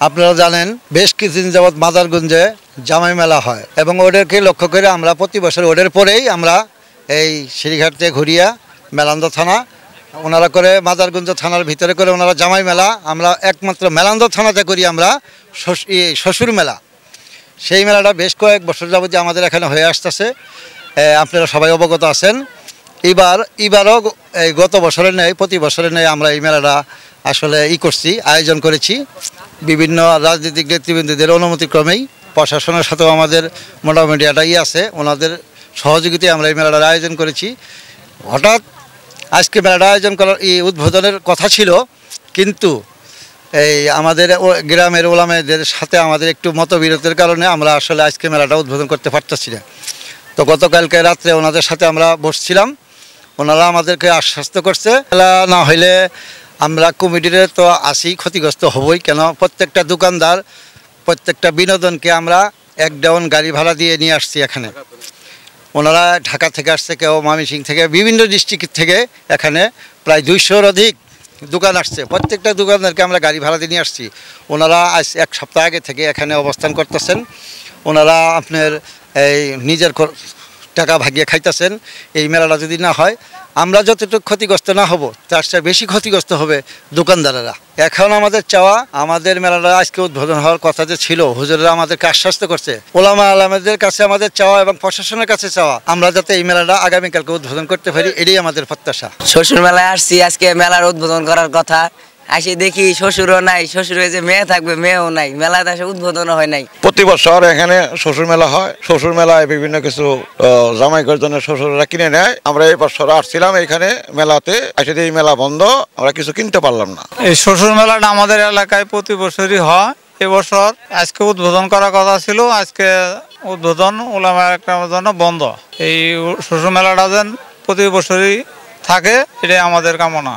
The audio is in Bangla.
আপনারা জানেন বেশ কিছুদিন যাবৎ মাদারগঞ্জে জামাই মেলা হয় এবং ওদেরকে লক্ষ্য করে আমরা প্রতি বছর ওদের পরেই আমরা এই শ্রীঘাট থেকে ঘুরিয়া মেলান্দ থানা ওনারা করে মাদারগঞ্জ থানার ভিতরে করে ওনারা জামাই মেলা, আমরা একমাত্র মেলান্দ থানাতে করি আমরা শ্বশুর মেলা। সেই মেলাটা বেশ কয়েক বছর যাবত আমাদের এখানে হয়ে আসতেছে, আপনারা সবাই অবগত আছেন। এবারও এই গত বছরের নেই প্রতি বছরের নেই আমরা এই মেলাটা আসলে আয়োজন করেছি বিভিন্ন রাজনৈতিক নেতৃবৃন্দদের অনুমতিক্রমেই। প্রশাসনের সাথেও আমাদের মোটামুটি একটা আছে, ওনাদের সহযোগিতায় আমরা এই মেলাটার আয়োজন করেছি। হঠাৎ আজকে মেলাটা আয়োজন করার উদ্বোধনের কথা ছিল, কিন্তু এই আমাদের গ্রামের ওলামাদের সাথে আমাদের একটু মতবিরোধের কারণে আমরা আসলে আজকে মেলাটা উদ্বোধন করতে পারতেছি না। তো গতকালকে রাত্রে ওনাদের সাথে আমরা বসছিলাম, ওনারা আমাদেরকে আশ্বস্ত করছে মেলা না হইলে আমরা কমিটির তো আসি ক্ষতিগ্রস্ত হবই, কেন প্রত্যেকটা দোকানদার প্রত্যেকটা বিনোদনকে আমরা এক ডাউন গাড়ি ভাড়া দিয়ে নিয়ে আসছি এখানে। ওনারা ঢাকা থেকে আসছে, কেউ ময়মনসিংহ থেকে, বিভিন্ন ডিস্ট্রিক্ট থেকে এখানে প্রায় 200-র অধিক দোকান আসছে। প্রত্যেকটা দোকানদারকে আমরা গাড়ি ভাড়া দিয়ে নিয়ে আসছি। ওনারা আজ এক সপ্তাহ আগে থেকে এখানে অবস্থান করতেছেন। ওনারা আপনার এই নিজের টাকা ভাগিয়ে খাইতেছেন। এই মেলাটা যদি না হয় আমরা যতটুকু ক্ষতিগ্রস্ত না হব তার চেয়ে বেশি ক্ষতিগ্রস্ত হবে দোকানদারেরা। এখন আমাদের চাওয়া, আমাদের মেলাটা আজকে উদ্বোধন হওয়ার কথা যে ছিল, হুজুরেরা আমাদেরকে আশ্বস্ত করছে, ওলামা আলেমদের কাছে আমাদের চাওয়া এবং প্রশাসনের কাছে চাওয়া আমরা যাতে এই মেলাটা আগামীকালকে উদ্বোধন করতে পারি, এটাই আমাদের প্রত্যাশা। শ্বশুর মেলায় আসছি, আজকে মেলার উদ্বোধন করার কথা, আসে দেখি শ্বশুরও নাই, শ্বশুরের যে মেয়ে থাকবে মেয়েও নাই, মেলাতে আসে উদ্বোধনও হয় নাই। প্রতি বছর এখানে শ্বশুর মেলা হয়, শ্বশুর মেলায় বিভিন্ন কিছু জামাইকের জন্য শ্বশুররা কিনে নেয়। আমরা এই বছর আসছিলাম এখানে মেলাতে, আসলে এই মেলা বন্ধ, আমরা কিছু কিনতে পারলাম না। এই শ্বশুর মেলাটা আমাদের এলাকায় প্রতি বছরই হয়। এবছর আজকে উদ্বোধন করার কথা ছিল, আজকে উদ্বোধন ওলামা একরামের জন্য বন্ধ। এই শ্বশুর মেলাটা যেন প্রতি বছরই থাকে, এটাই আমাদের কামনা।